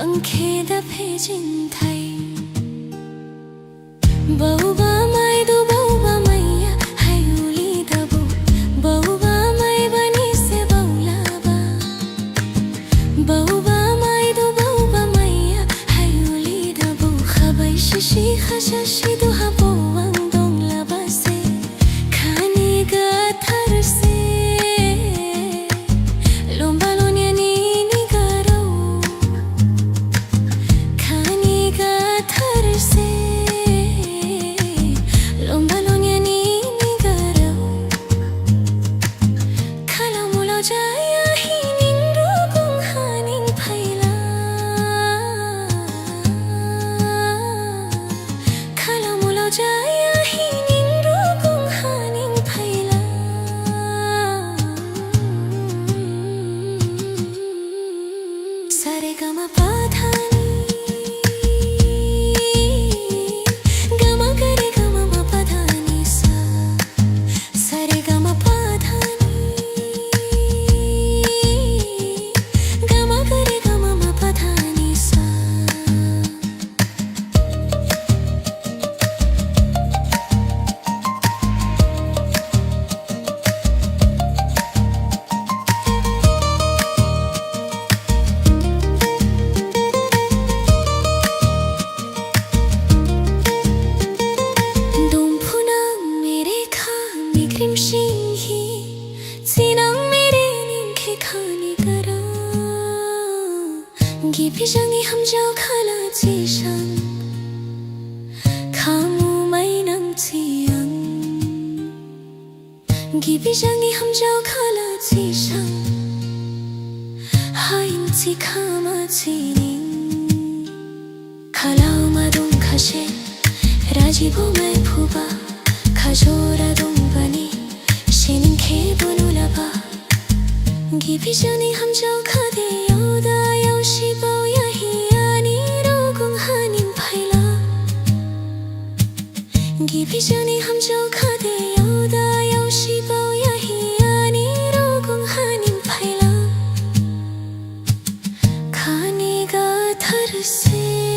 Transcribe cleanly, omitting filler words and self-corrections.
पंखेदा भेजिन Thai बहुबा माई दो बहुबा मैया है उली दबो बहुबा माई बनी से बहुलाबा बहुबा माई दो बहुबा मैया है उली दबो खबै शिशी खशशी दो हबो वंदों लबा से खाने गा थर से Gibisangi hamjau khala chisang Kamu mainang tiang Gibisangi hamjau khala chisang Hain ti kama tining Kalau madung khashe Rajibo mai phuba Khajora dung bani Shenin ke bunulaba Gibisangi hamjau khade yoda Shibao yahi ani rogung hanin phaila Gibijani hamjau khade yoda yau shibao yahi ani rogung hanin phaila khane ga thar se